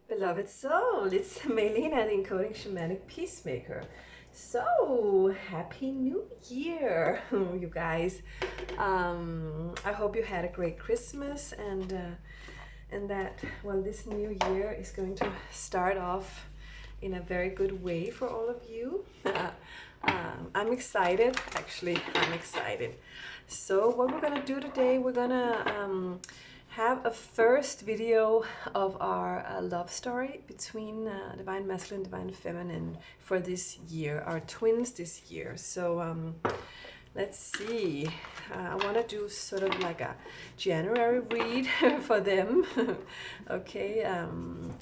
Beloved soul, it's Melina, the Encoding Shamanic Peacemaker. So, Happy New Year, you guys. I hope you had a great Christmas and that, well, this new year is going to start off in a very good way for all of you. I'm excited, actually, I'm excited. So what we're gonna do today, we're gonna have a first video of our love story between Divine Masculine and Divine Feminine for this year, our twins this year. So let's see, I want to do sort of like a January read for them. Okay, and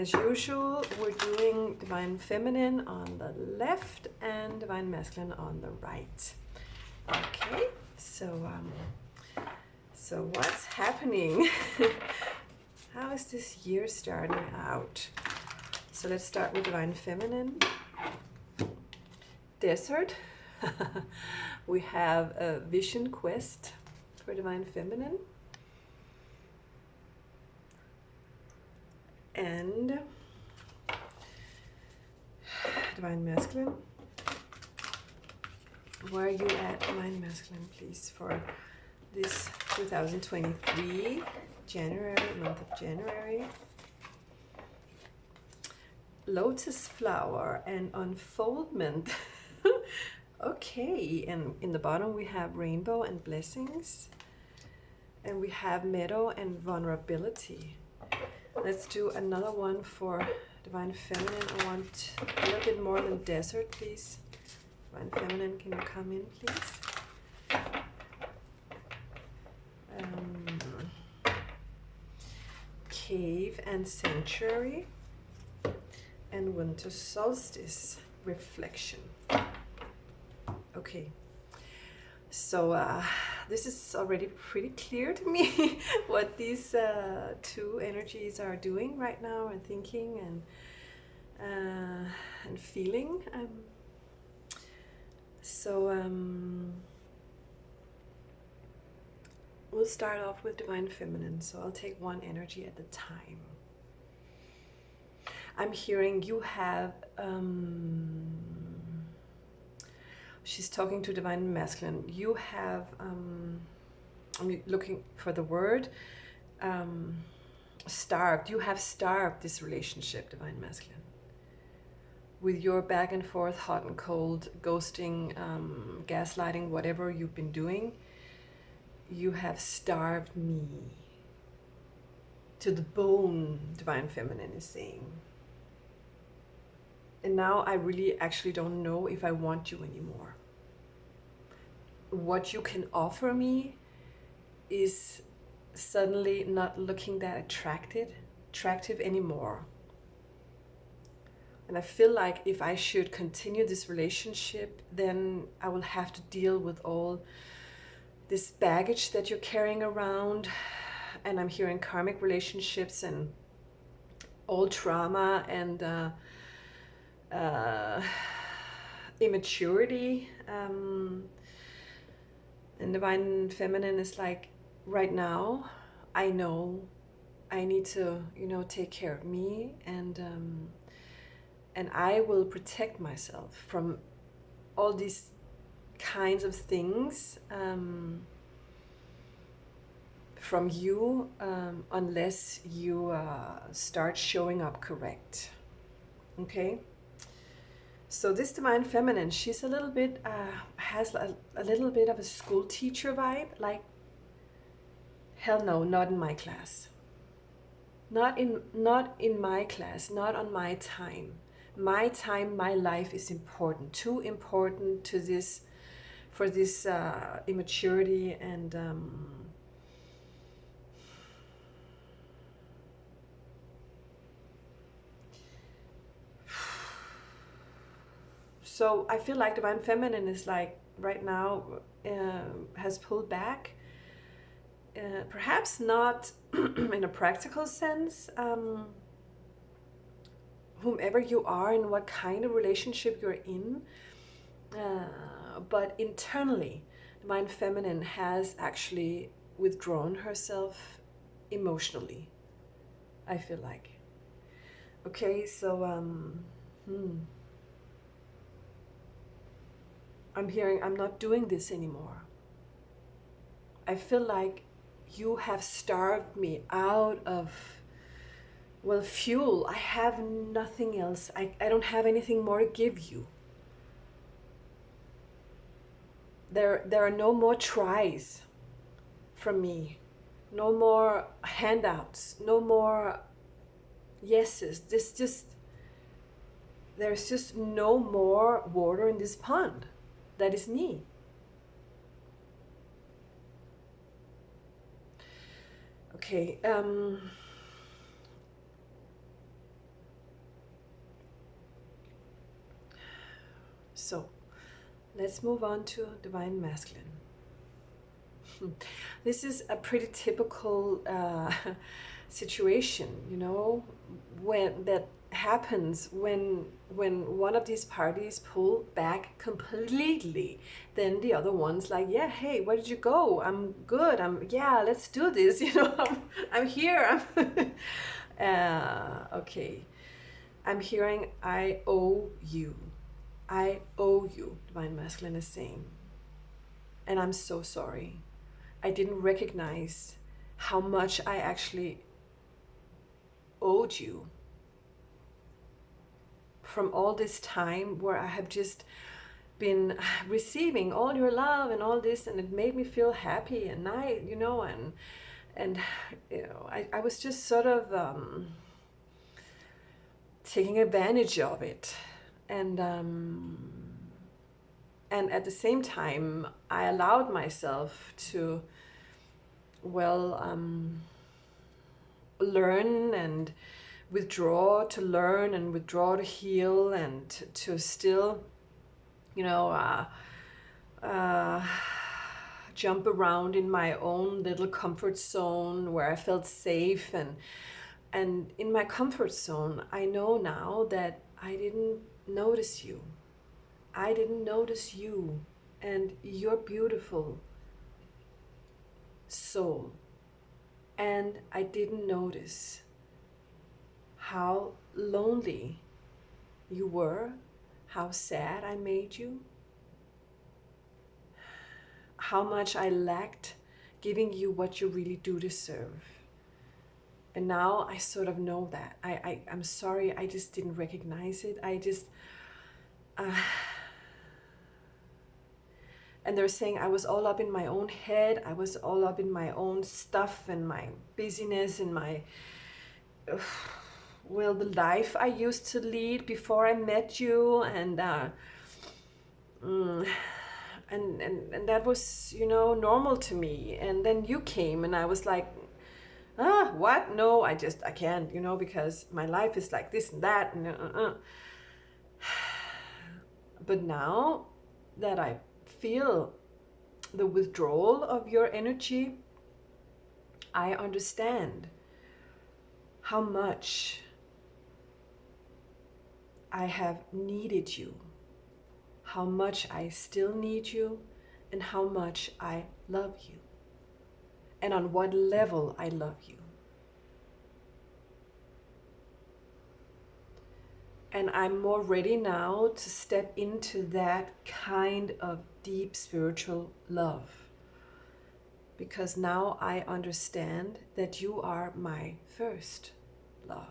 as usual, we're doing Divine Feminine on the left and Divine Masculine on the right. Okay, so what's happening? How is this year starting out? So let's start with Divine Feminine. Desert. We have a vision quest for Divine Feminine. And Divine Masculine. Where are you at, Divine Masculine, please, for this 2023, January, month of January? Lotus flower and unfoldment. Okay, and in the bottom we have rainbow and blessings, and we have meadow and vulnerability. Let's do another one for Divine Feminine. I want a little bit more than desert, please. Divine Feminine, can you come in, please? Cave and sanctuary, and winter solstice reflection. Okay, so this is already pretty clear to me what these two energies are doing right now, and thinking and feeling. We'll start off with Divine Feminine, so I'll take one energy at a time. I'm hearing you have, she's talking to Divine Masculine. You have, I'm looking for the word, starved. You have starved this relationship, Divine Masculine. With your back and forth, hot and cold, ghosting, gaslighting, whatever you've been doing, you have starved me to the bone, Divine Feminine is saying. And now I really actually don't know if I want you anymore. What you can offer me is suddenly not looking that attractive anymore. And I feel like if I should continue this relationship, then I will have to deal with all this baggage that you're carrying around. And I'm hearing karmic relationships and old trauma and immaturity. And Divine Feminine is like, right now, I know I need to, take care of me, and I will protect myself from all these kinds of things from you, unless you start showing up correct. Okay? So this Divine Feminine, she's a little bit, has a little bit of a school teacher vibe, like, hell no, not in my class. Not in my class, not on my time. My time, my life is important, too important to this, for this immaturity and so I feel like Divine Feminine is like, right now, has pulled back, perhaps not in a practical sense, whomever you are and what kind of relationship you're in, but internally, Divine Feminine has actually withdrawn herself emotionally. I feel like. Okay, so I'm hearing I'm not doing this anymore. I feel like you have starved me out of, well, fuel. I have nothing else. I don't have anything more to give you. There are no more tries from me. No more handouts. No more yeses. There's just no more water in this pond. That is me. Okay, so let's move on to Divine Masculine. This is a pretty typical situation, you know, when that happens when one of these parties pull back completely. Then the other one's like, yeah, hey, where did you go? I'm good. Yeah, let's do this. You know, I'm here. Okay. I'm hearing I owe you. I owe you, Divine Masculine is saying. And I'm so sorry. I didn't recognize how much I actually owed you from all this time where I have just been receiving all your love and all this, and it made me feel happy and nice, you know, and you know, I was just sort of taking advantage of it, and at the same time I allowed myself to, well, learn and withdraw to learn and withdraw to heal, and to still, you know, jump around in my own little comfort zone where I felt safe. And in my comfort zone, I know now that I didn't notice you. I didn't notice you and your beautiful soul. And I didn't notice how lonely you were, how sad I made you, how much I lacked giving you what you really do deserve. And now I sort of know that. I'm sorry, I just didn't recognize it. I just, and they're saying I was all up in my own head. I was all up in my own stuff and my busyness and my, well, the life I used to lead before I met you, and that was, you know, normal to me. And then you came and I was like, what? No, I can't, you know, because my life is like this and that. And, But now that I feel the withdrawal of your energy, I understand how much I have needed you, how much I still need you, and how much I love you, and on what level I love you. And I'm more ready now to step into that kind of deep spiritual love, because now I understand that you are my first love.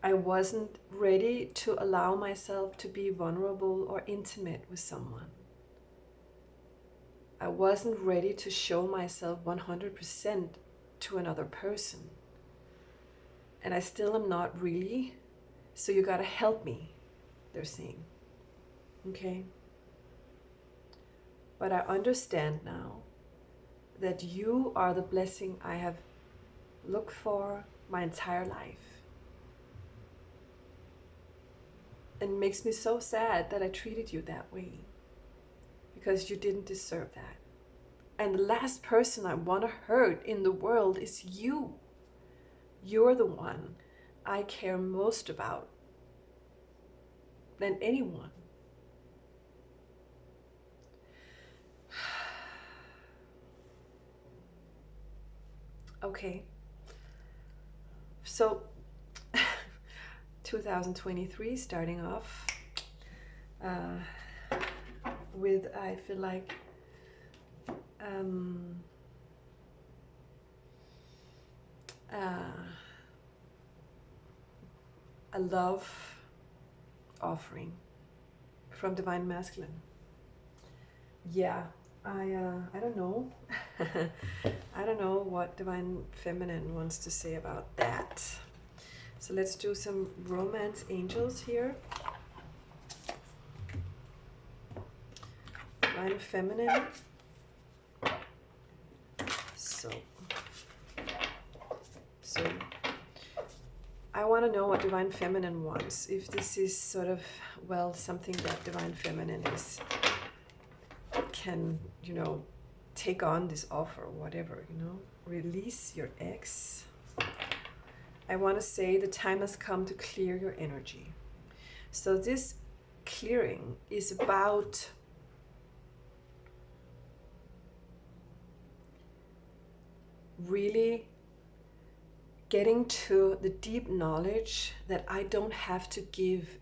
I wasn't ready to allow myself to be vulnerable or intimate with someone. I wasn't ready to show myself 100% to another person. And I still am not really. So you gotta help me, they're saying. Okay? But I understand now that you are the blessing I have looked for my entire life. And it makes me so sad that I treated you that way, because you didn't deserve that. And the last person I want to hurt in the world is you. You're the one I care most about than anyone. Okay. So 2023 starting off with, I feel like, a love offering from Divine Masculine. Yeah, I don't know. I don't know what Divine Feminine wants to say about that. So let's do some romance angels here. Divine Feminine. So I want to know what Divine Feminine wants. If this is sort of, well, something that Divine Feminine can, take on this offer, whatever, release your ex. I want to say the time has come to clear your energy. So this clearing is about really getting to the deep knowledge that I don't have to give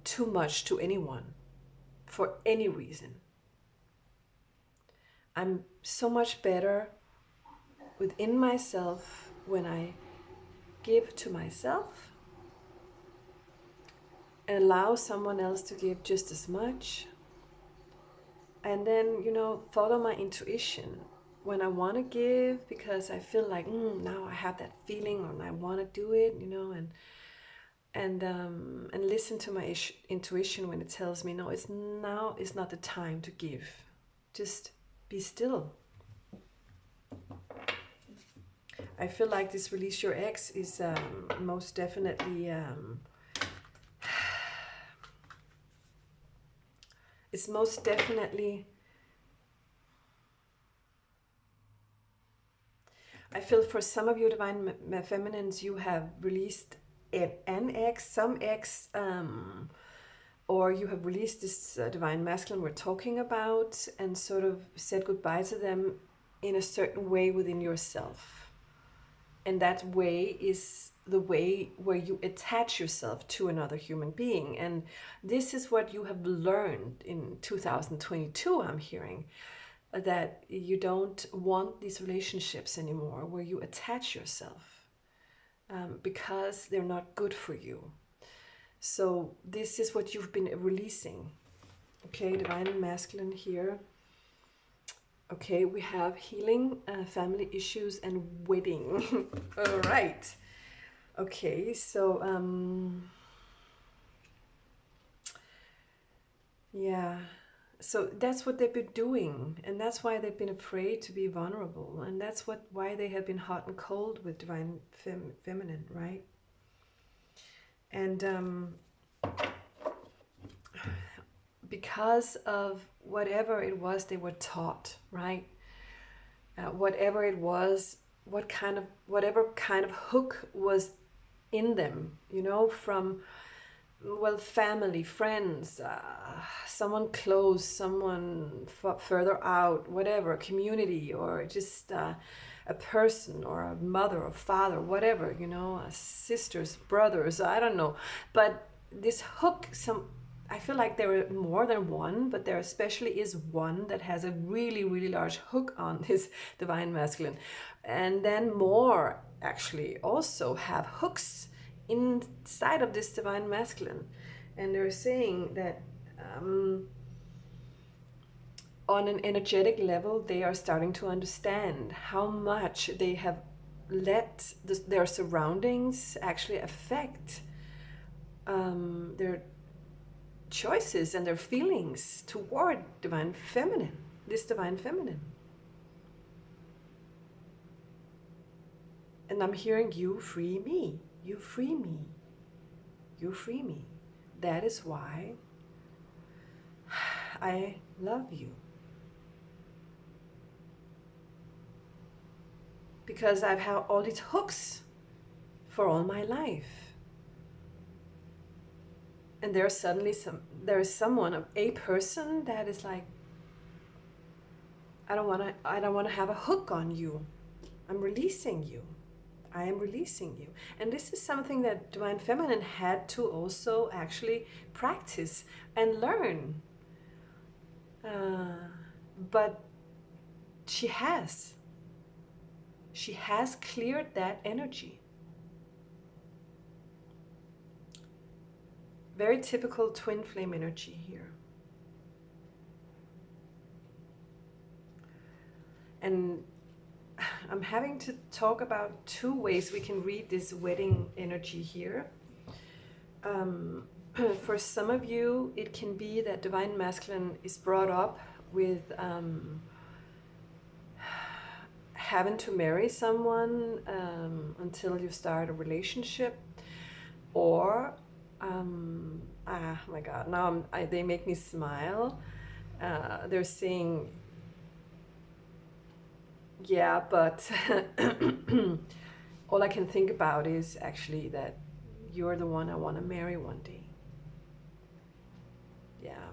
too much to anyone for any reason. I'm so much better within myself when I give to myself and allow someone else to give just as much. And then, follow my intuition when I want to give, because I feel like now I have that feeling and I want to do it, and listen to my intuition when it tells me, no, it's not the time to give. Just be still. I feel like this release your ex is most definitely it's most definitely, I feel for some of you Divine Feminines, you have released an ex, some ex, or you have released this Divine Masculine we're talking about and sort of said goodbye to them in a certain way within yourself. And that way is the way where you attach yourself to another human being. And this is what you have learned in 2022, I'm hearing, that you don't want these relationships anymore where you attach yourself because they're not good for you. So this is what you've been releasing. Okay, Divine Masculine here. Okay, we have healing, family issues, and wedding. All right. Okay, so yeah, so that's what they've been doing, and that's why they've been afraid to be vulnerable, and that's why they have been hot and cold with Divine Feminine, right? And because of whatever it was they were taught, right? Whatever it was, whatever kind of hook was in them, from, well, family, friends, someone close, someone further out, whatever, community, or just a person, or a mother or father, whatever, sisters, brothers, I don't know. But this hook, I feel like there are more than one, but there especially is one that has a really, really large hook on this Divine Masculine. And then more actually also have hooks inside of this Divine Masculine. And they're saying that on an energetic level, they are starting to understand how much they have let their surroundings actually affect their choices and their feelings toward Divine Feminine, this Divine Feminine. And I'm hearing, you free me, you free me, you free me. That is why I love you. Because I've had all these hooks for all my life. And there's suddenly someone, a person that is like, I don't want to have a hook on you. I'm releasing you. I am releasing you. And this is something that Divine Feminine had to also actually practice and learn. But she has cleared that energy. Very typical twin flame energy here. And I'm having to talk about two ways we can read this wedding energy here. For some of you, it can be that Divine Masculine is brought up with having to marry someone until you start a relationship, or my God, now they make me smile. They're saying, yeah, but all I can think about is actually that you're the one I want to marry one day. Yeah.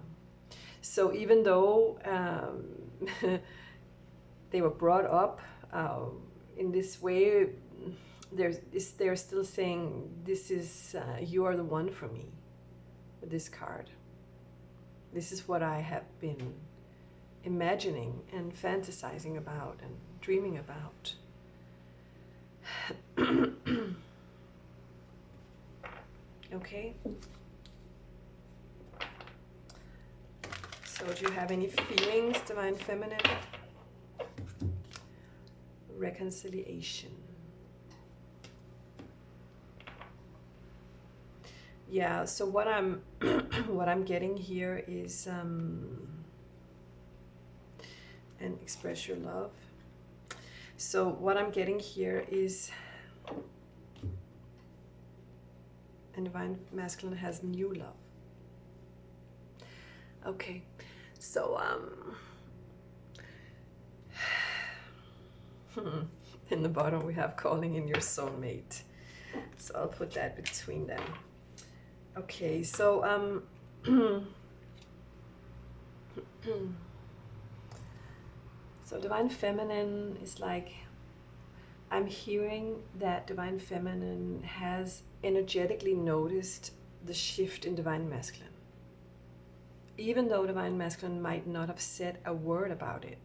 So even though they were brought up in this way, they're still saying, this is, you are the one for me with this card. This is what I have been imagining and fantasizing about and dreaming about. Okay. So do you have any feelings, Divine Feminine? Reconciliation. Yeah, so what I'm what I'm getting here is and express your love. So what I'm getting here is, and Divine Masculine has new love. Okay, so in the bottom we have calling in your soulmate. So I'll put that between them. Okay, so so Divine Feminine is like, I'm hearing that Divine Feminine has energetically noticed the shift in Divine Masculine. Even though Divine Masculine might not have said a word about it.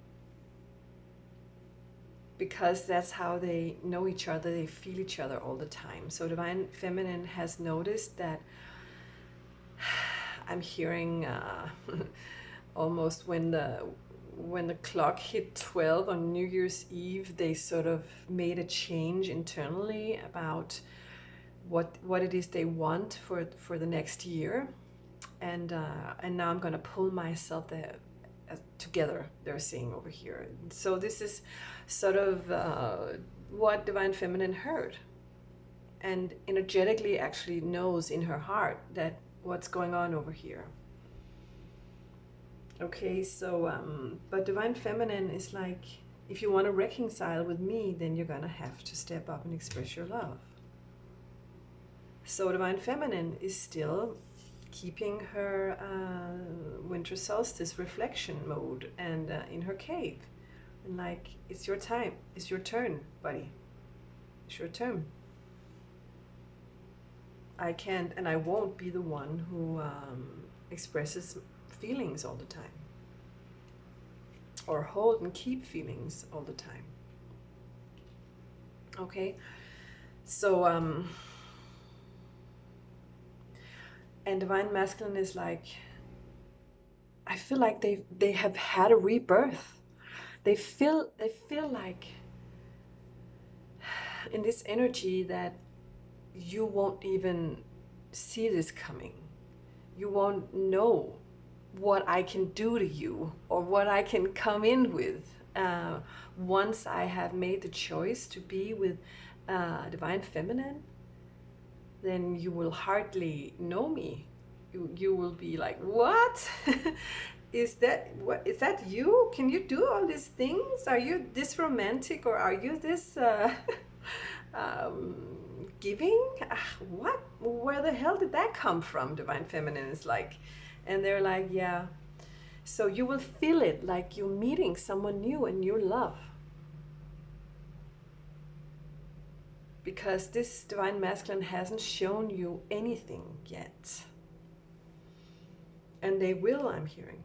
Because that's how they know each other, they feel each other all the time. So Divine Feminine has noticed that I'm hearing almost when the clock hit 12 on New Year's Eve, they sort of made a change internally about what it is they want for the next year, and now I'm gonna pull myself together, they're saying over here. So this is sort of what Divine Feminine heard, and energetically actually knows in her heart that what's going on over here. Okay, so but Divine Feminine is like, if you want to reconcile with me, then you're gonna have to step up and express your love. So Divine Feminine is still keeping her winter solstice reflection mode and in her cave, and like, it's your time, it's your turn, buddy, it's your turn. I can't and I won't be the one who expresses feelings all the time, or hold and keep feelings all the time. Okay, so and Divine Masculine is like, I feel like they have had a rebirth. They feel like in this energy that you won't even see this coming. You won't know what I can do to you or what I can come in with once I have made the choice to be with Divine Feminine. Then you will hardly know me. You will be like, what? Is that you? Can you do all these things? Are you this romantic, or are you this giving? What? Where the hell did that come from? Divine Feminine is like, and they're like, yeah. So you will feel it like you're meeting someone new and new love. because this divine masculine hasn't shown you anything yet. And they will, I'm hearing.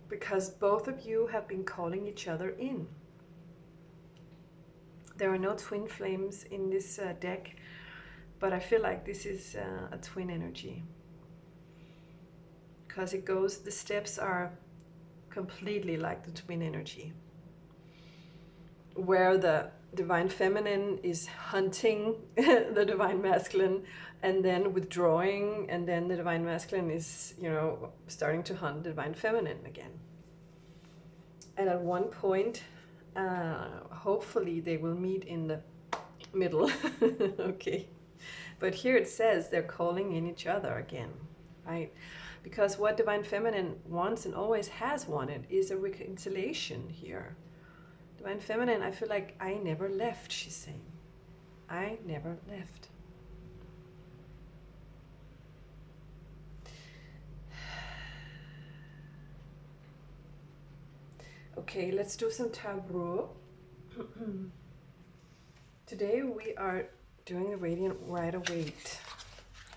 Because both of you have been calling each other in. There are no twin flames in this deck, but I feel like this is a twin energy. Because it goes, the steps are completely like the twin energy. Where the divine feminine is hunting the divine masculine and then withdrawing, and then the divine masculine is, you know, starting to hunt the divine feminine again. And at one point, hopefully they will meet in the middle. Okay. But here it says they're calling in each other again, right? Because what divine feminine wants and always has wanted is a reconciliation here. Divine feminine, I feel like I never left, she's saying. I never left. Okay, let's do some tarot. Today we are doing the radiant Rider-Waite.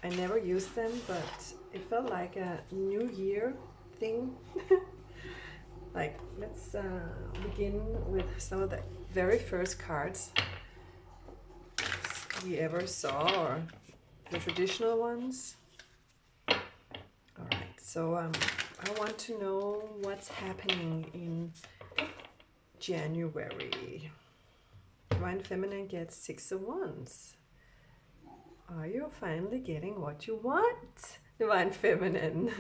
I never used them, but it felt like a new year thing. Like, let's begin with some of the very first cards we ever saw, or the traditional ones. All right, so I want to know what's happening in January. Divine Feminine gets 6 of Wands. Are you finally getting what you want, Divine Feminine?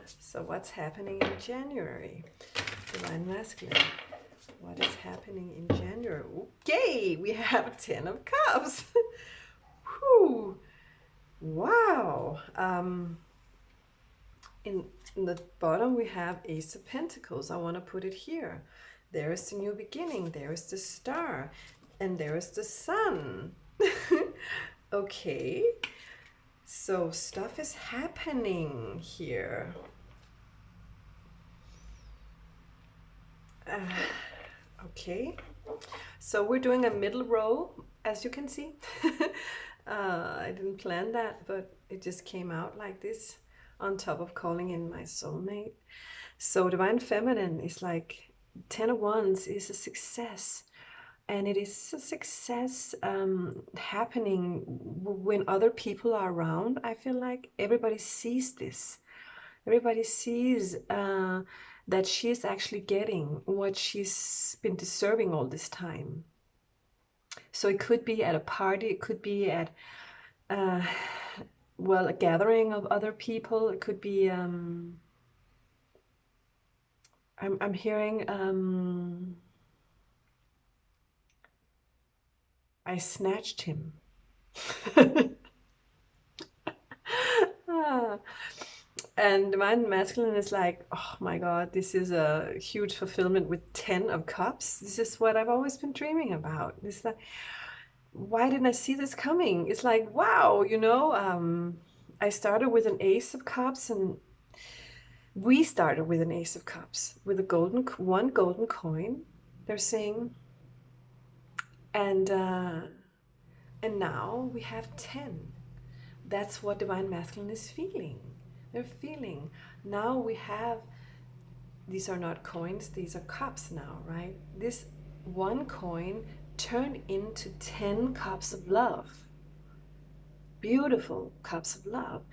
So what's happening in January? Divine Masculine. What is happening in January? Okay, we have 10 of Cups. Whew. Wow. In the bottom we have Ace of Pentacles. I want to put it here. There is the new beginning. There is the star. And there is the sun. Okay. So stuff is happening here. Okay. So we're doing a middle row, as you can see. I didn't plan that, but it just came out like this, on top of calling in my soulmate. So Divine Feminine is like 10 of Wands is a success. And it is a success happening when other people are around. I feel like everybody sees this. Everybody sees that she's actually getting what she's been deserving all this time. So it could be at a party, it could be at, well, a gathering of other people. It could be, I'm hearing, I snatched him. And Divine Masculine is like, oh my God, this is a huge fulfillment with 10 of Cups. This is what I've always been dreaming about. It's like, why didn't I see this coming? It's like, wow, you know, I started with an Ace of Cups, and we started with an Ace of Cups with a one golden coin, they're saying. And now we have 10. That's what Divine Masculine is feeling. They're feeling. Now we have, these are not coins, these are cups now, right? This one coin turned into 10 cups of love. Beautiful cups of love.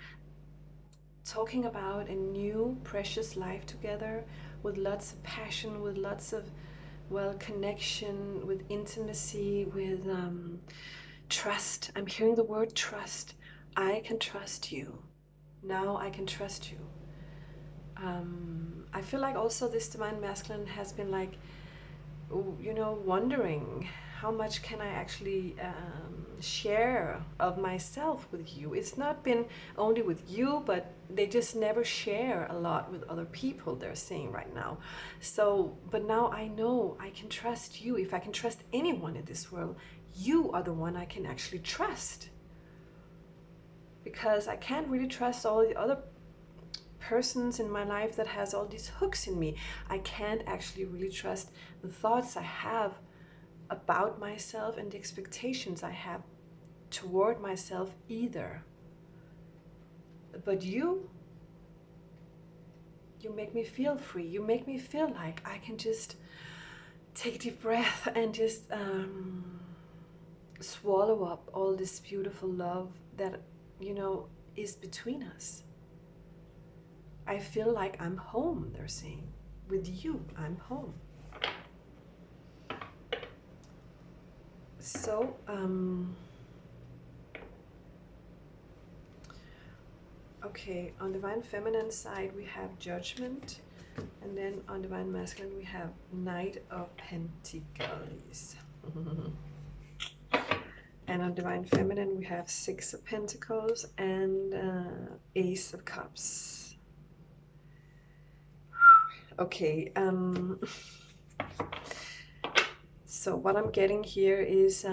Talking about a new precious life together with lots of passion, with lots of, well, connection, with intimacy, with trust. I'm hearing the word trust. I can trust you. Now I can trust you. I feel like also this Divine Masculine has been like, you know, wondering how much can I actually share of myself with you. It's not been only with you, but they just never share a lot with other people, they're saying right now. So, but now I know I can trust you. If I can trust anyone in this world, you are the one I can actually trust. Because I can't really trust all the other persons in my life that has all these hooks in me. I can't actually really trust the thoughts I have about myself and the expectations I have toward myself either. But you make me feel free. You make me feel like I can just take a deep breath and just swallow up all this beautiful love that, you know, is between us. I feel like I'm home, they're saying. With you, I'm home. So, okay, on Divine Feminine side, we have Judgment. And then on Divine Masculine, we have Knight of Pentacles. And on Divine Feminine, we have Six of Pentacles and Ace of Cups. Okay, so what I'm getting here is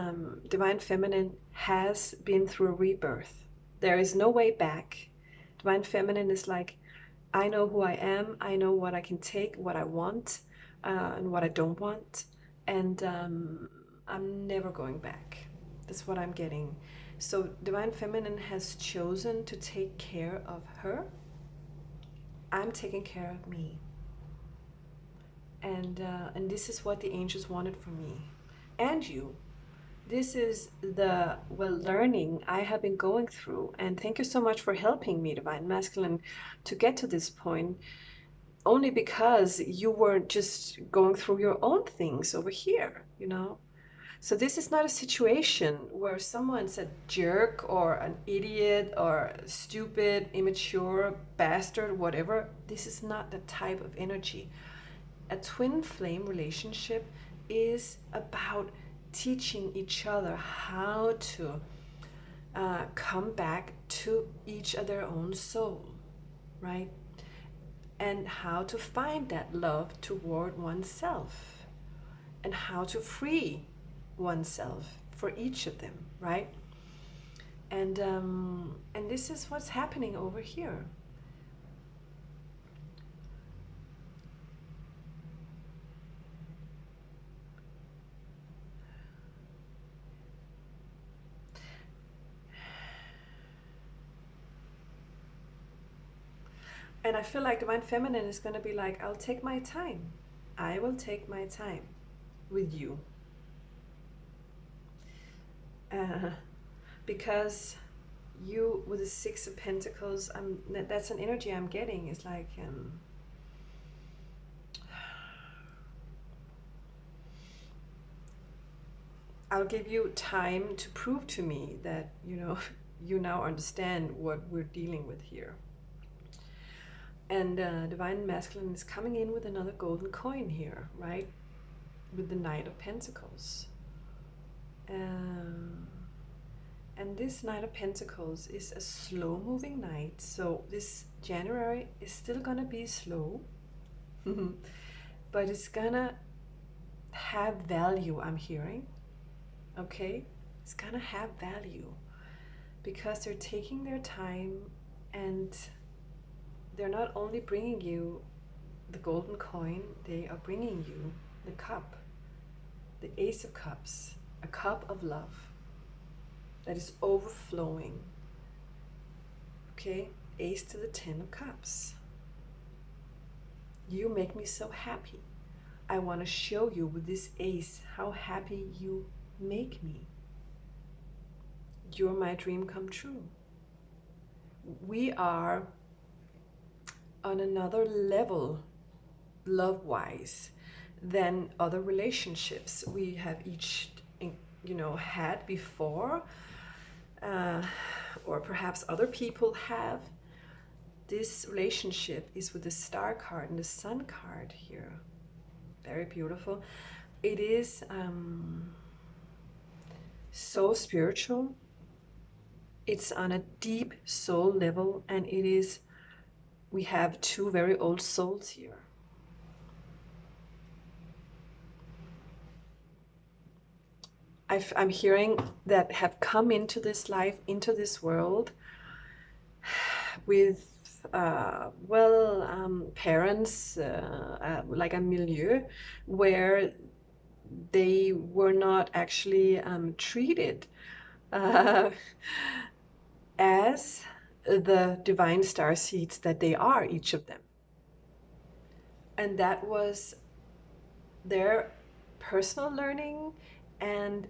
Divine Feminine has been through a rebirth. There is no way back. Divine Feminine is like, I know who I am, I know what I can take, what I want, and what I don't want, and I'm never going back. That's what I'm getting. So Divine Feminine has chosen to take care of her. I'm taking care of me. And this is what the angels wanted from me and you. This is the learning I have been going through, and thank you so much for helping me, Divine Masculine, to get to this point, only because you were just going through your own things over here, you know. So this is not a situation where someone's a jerk or an idiot or stupid, immature, bastard, whatever. This is not the type of energy. A twin flame relationship is about teaching each other how to come back to each of their own soul, right? And how to find that love toward oneself, and how to free oneself for each of them, right? And this is what's happening over here. And I feel like Divine Feminine is going to be like, I'll take my time. I will take my time with you. Because you, with the Six of Pentacles, that's an energy I'm getting. It's like, I'll give you time to prove to me that, you know, you now understand what we're dealing with here. And Divine Masculine is coming in with another golden coin here, right? With the Knight of Pentacles. And this Knight of Pentacles is a slow-moving knight. So this January is still gonna be slow, but it's gonna have value, I'm hearing. Okay? It's gonna have value because they're taking their time, and they're not only bringing you the golden coin, they are bringing you the cup, the Ace of Cups, a cup of love that is overflowing. Okay, Ace to the 10 of Cups. You make me so happy. I want to show you with this Ace how happy you make me. You're my dream come true. We are on another level, love-wise, than other relationships we have each, you know, had before, or perhaps other people have. This relationship is with the Star card and the Sun card here. Very beautiful. It is so spiritual. It's on a deep soul level, and it is, we have two very old souls here. I'm hearing that have come into this life, into this world, with parents, like a milieu where they were not actually treated uh, as the divine star seeds that they are, each of them. And that was their personal learning and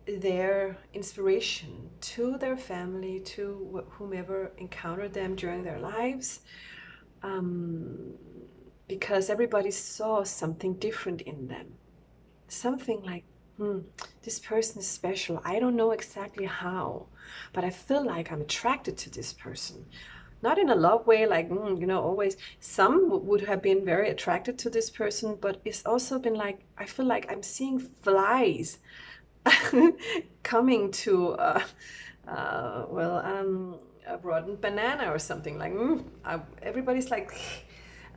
their inspiration to their family, to whomever encountered them during their lives, because everybody saw something different in them. Something like, this person is special. I don't know exactly how, but I feel like I'm attracted to this person. Not in a love way, like, always. Some would have been very attracted to this person, but it's also been like, I feel like I'm seeing flies coming to, a rotten banana or something. Like, everybody's like,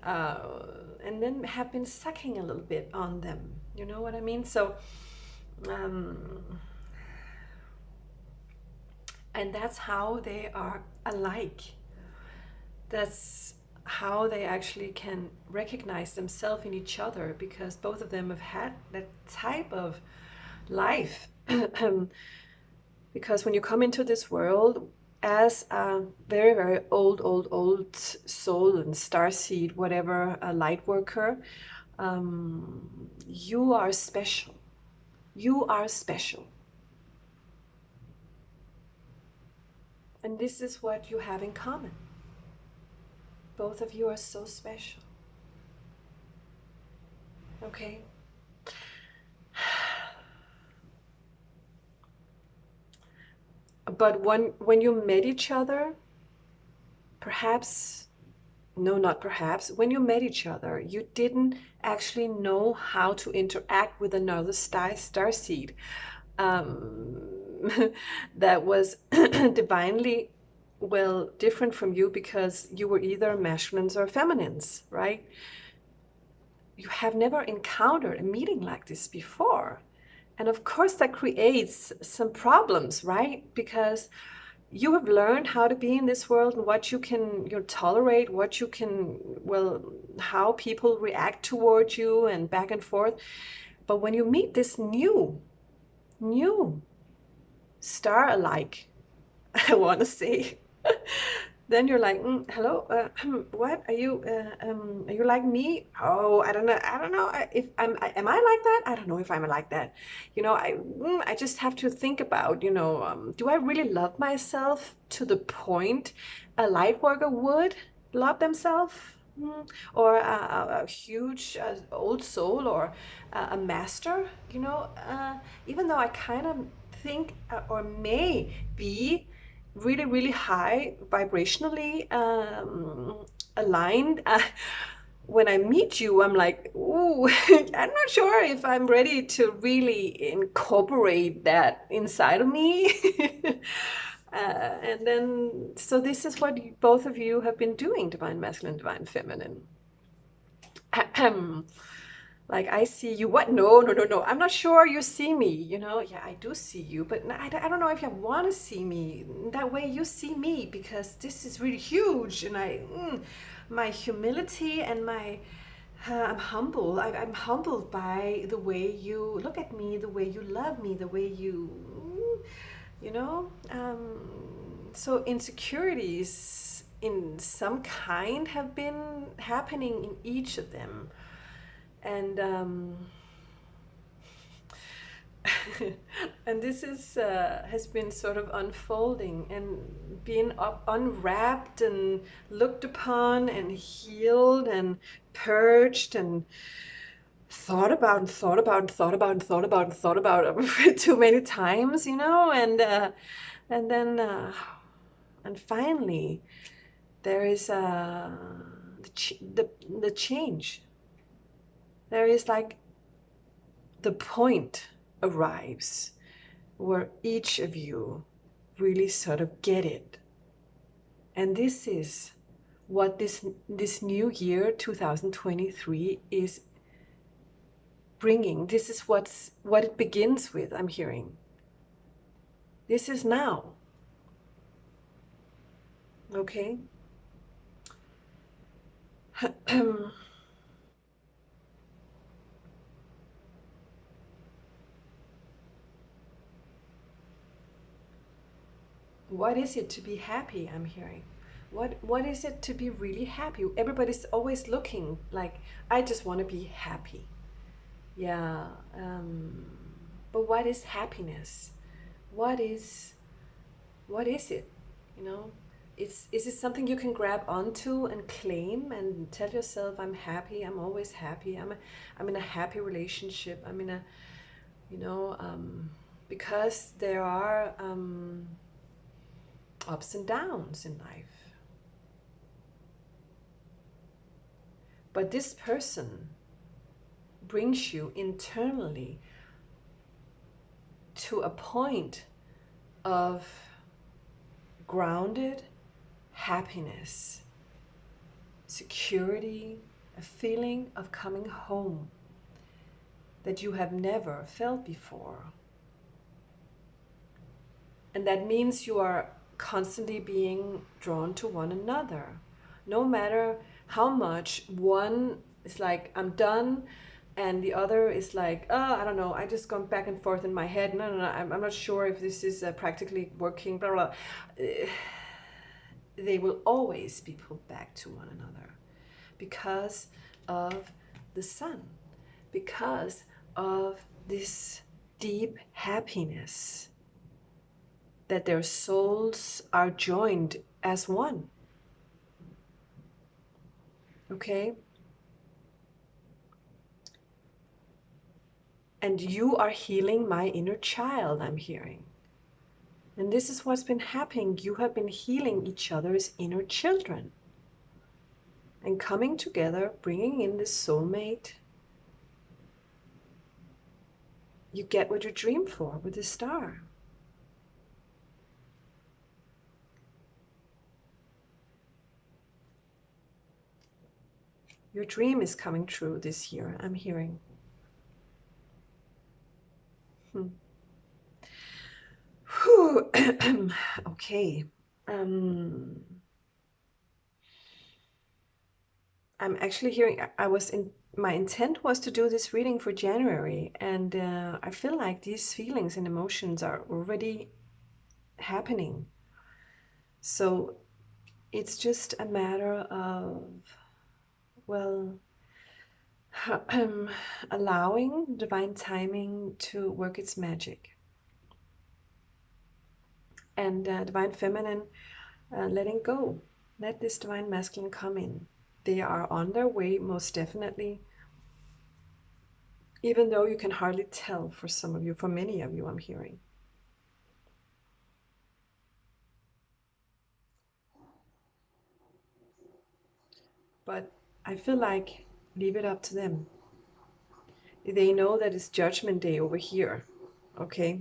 and then have been sucking a little bit on them. You know what I mean? So, and that's how they are alike. That's how they actually can recognize themselves in each other, because both of them have had that type of life. Because when you come into this world as a very, very old soul and starseed, whatever, a light worker, you are special. You are special. And this is what you have in common. Both of you are so special. Okay? But when you met each other, perhaps, no, not perhaps, when you met each other, you didn't actually know how to interact with another starseed that was divinely, well, different from you, because you were either masculines or feminines, right? You have never encountered a meeting like this before. And of course that creates some problems, right? Because you have learned how to be in this world and what you can tolerate, what you can, well, how people react towards you and back and forth. But when you meet this new star alike, I want to say, then you're like, hello, what are you like me? Oh, I don't know if am I like that? I don't know if I'm like that. I just have to think about, do I really love myself to the point a light worker would love themselves? Or a huge old soul, or a master, even though I kind of think, or may be really, really high vibrationally aligned. When I meet you, I'm like, ooh, I'm not sure if I'm ready to really incorporate that inside of me. And then, so this is what both of you have been doing, divine masculine, divine feminine. Like, I see you. What? No. I'm not sure you see me. Yeah, I do see you, but I don't know if you want to see me that way. You see me because this is really huge, and my humility and my I'm humble. I'm humbled by the way you look at me, the way you love me, the way you know. So insecurities in some kind have been happening in each of them. And and this has been sort of unfolding and being unwrapped and looked upon and healed and purged and thought about and thought about and thought about and thought about and thought about too many times, and then and finally there is the change. There is like the point arrives where each of you really sort of get it. And this is what this new year 2023 is bringing. This is what it begins with, I'm hearing. This is now. Okay? What is it to be happy? I'm hearing. What is it to be really happy? Everybody's always looking like, I just want to be happy. Yeah. But what is happiness? What is it? You know, is it something you can grab onto and claim and tell yourself, I'm happy, I'm always happy, I'm in a happy relationship, I'm in a, you know, because there are ups and downs in life. But this person brings you internally to a point of grounded happiness, security, a feeling of coming home that you have never felt before. And that means you are constantly being drawn to one another. No matter how much one is like, I'm done, and the other is like, oh, I don't know, I just gone back and forth in my head. No, I'm not sure if this is practically working, blah, blah. They will always be pulled back to one another because of the sun, because of this deep happiness that their souls are joined as one. Okay? And you are healing my inner child, I'm hearing. And this is what's been happening. You have been healing each other's inner children. And coming together, bringing in this soulmate. You get what you dream for with the star. Your dream is coming true this year, I'm hearing. Okay. I'm actually hearing, my intent was to do this reading for January, and I feel like these feelings and emotions are already happening. So it's just a matter of, well, allowing divine timing to work its magic. And divine feminine, letting go. Let this divine masculine come in. They are on their way, most definitely. Even though you can hardly tell for some of you, for many of you, I'm hearing. But I feel like leave it up to them. They know that it's judgment day over here. Okay.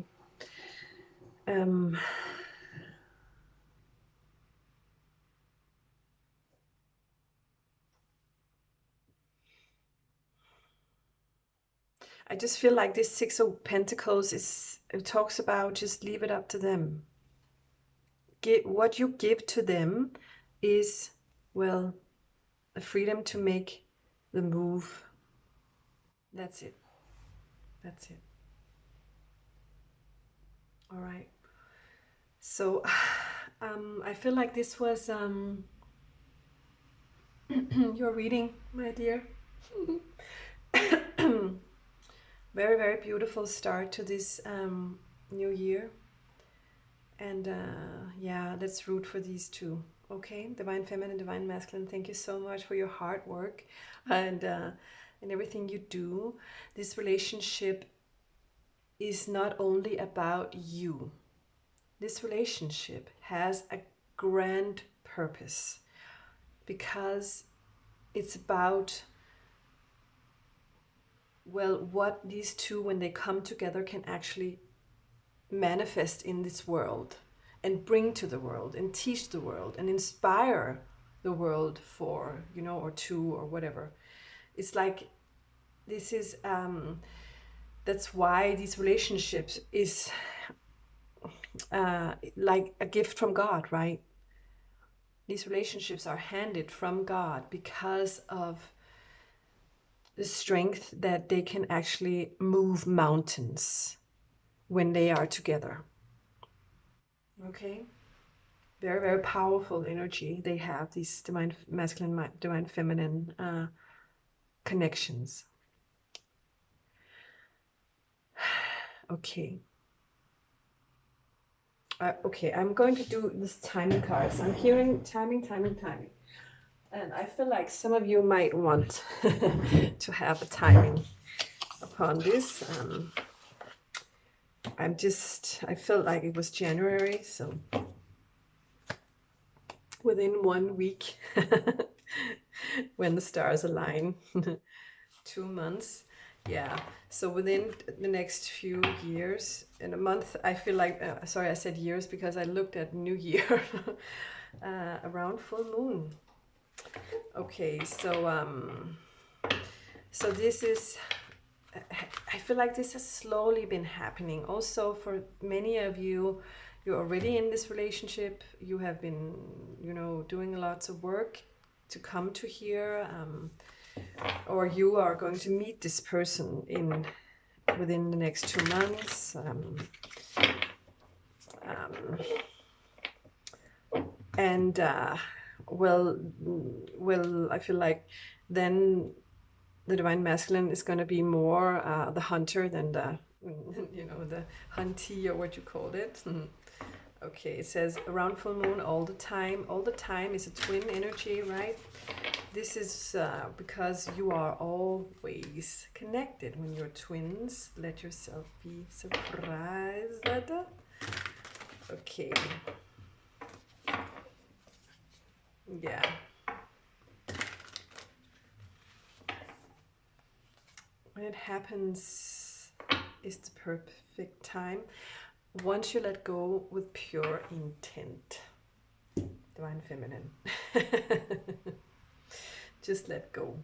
I just feel like this Six of Pentacles it talks about just leave it up to them. What you give to them is, well, the freedom to make the move. That's it. That's it. All right. So I feel like this was your reading, my dear. Very, very beautiful start to this new year. And yeah, let's root for these two. Okay, divine feminine, divine masculine, thank you so much for your hard work and everything you do. This relationship is not only about you. This relationship has a grand purpose because it's about, well, what these two, when they come together, can actually manifest in this world and bring to the world and teach the world and inspire the world for, you know, or two or whatever. It's like this is that's why these relationships is like a gift from God, right? These relationships are handed from God because of the strength that they can actually move mountains when they are together. Okay? Very, very powerful energy. They have these divine masculine, divine feminine connections. Okay. Okay, I'm going to do this timing cards. I'm hearing timing. And I feel like some of you might want to have a timing upon this. I felt like it was January, so within 1 week, when the stars align, 2 months. Yeah, so within the next few years, in a month, I feel like, sorry, I said years because I looked at New Year, around full moon. Okay, so this is, I feel like this has slowly been happening. Also, for many of you, you're already in this relationship. You have been, doing lots of work to come to here, or you are going to meet this person within the next 2 months. Well, I feel like then the divine masculine is going to be more the hunter than the the huntee, or what you called it. Okay, it says around full moon all the time. All the time is a twin energy, right? This is because you are always connected. When you're twins, let yourself be surprised. Okay. Yeah. When it happens is the perfect time. Once you let go with pure intent. Divine feminine. Just let go.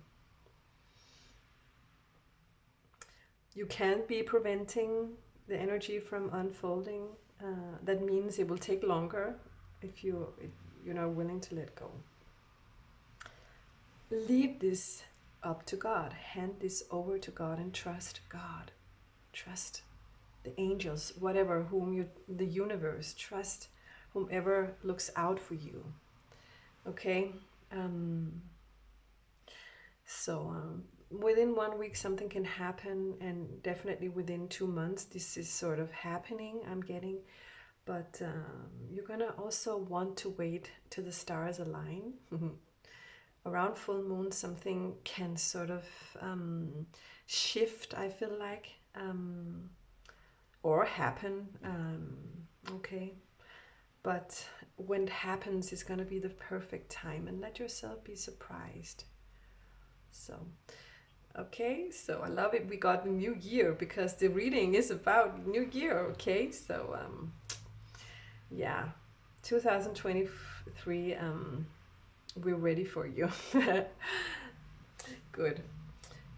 You can't be preventing the energy from unfolding. That means it will take longer if you're not willing to let go. Leave this up to God. Hand this over to God and trust God. Trust the angels, whatever, the universe. Trust whomever looks out for you. Okay? Within 1 week something can happen, and definitely within 2 months this is sort of happening, I'm getting. But you're gonna also want to wait till the stars align. Around full moon something can sort of shift, I feel like, or happen. Okay, but when it happens, it's gonna be the perfect time, and let yourself be surprised. So okay, so I love it. We got the new year because the reading is about new year. Okay, so yeah, 2023, we're ready for you. Good.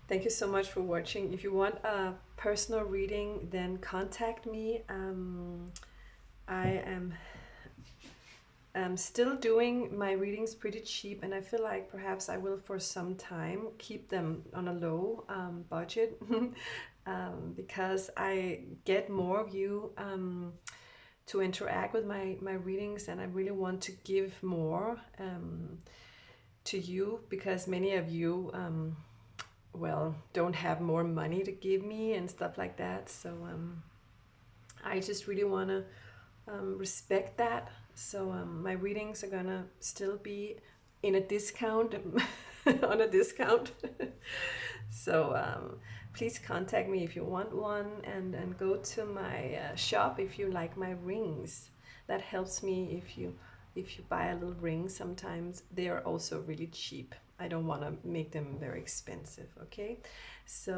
Thank you so much for watching. If you want a personal reading, then contact me. I am still doing my readings pretty cheap, and I feel like perhaps I will for some time keep them on a low budget because I get more of you to interact with my readings, and I really want to give more to you, because many of you well, don't have more money to give me and stuff like that. So I just really want to respect that. So my readings are gonna still be in a discount on a discount. So please contact me if you want one, and go to my shop if you like my rings. That helps me. If you buy a little ring, sometimes they are also really cheap. I don't want to make them very expensive. Okay, so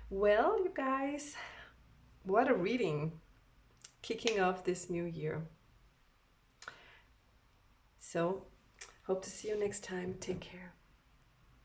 well, you guys, what a reading, kicking off this new year. So hope to see you next time. Take care.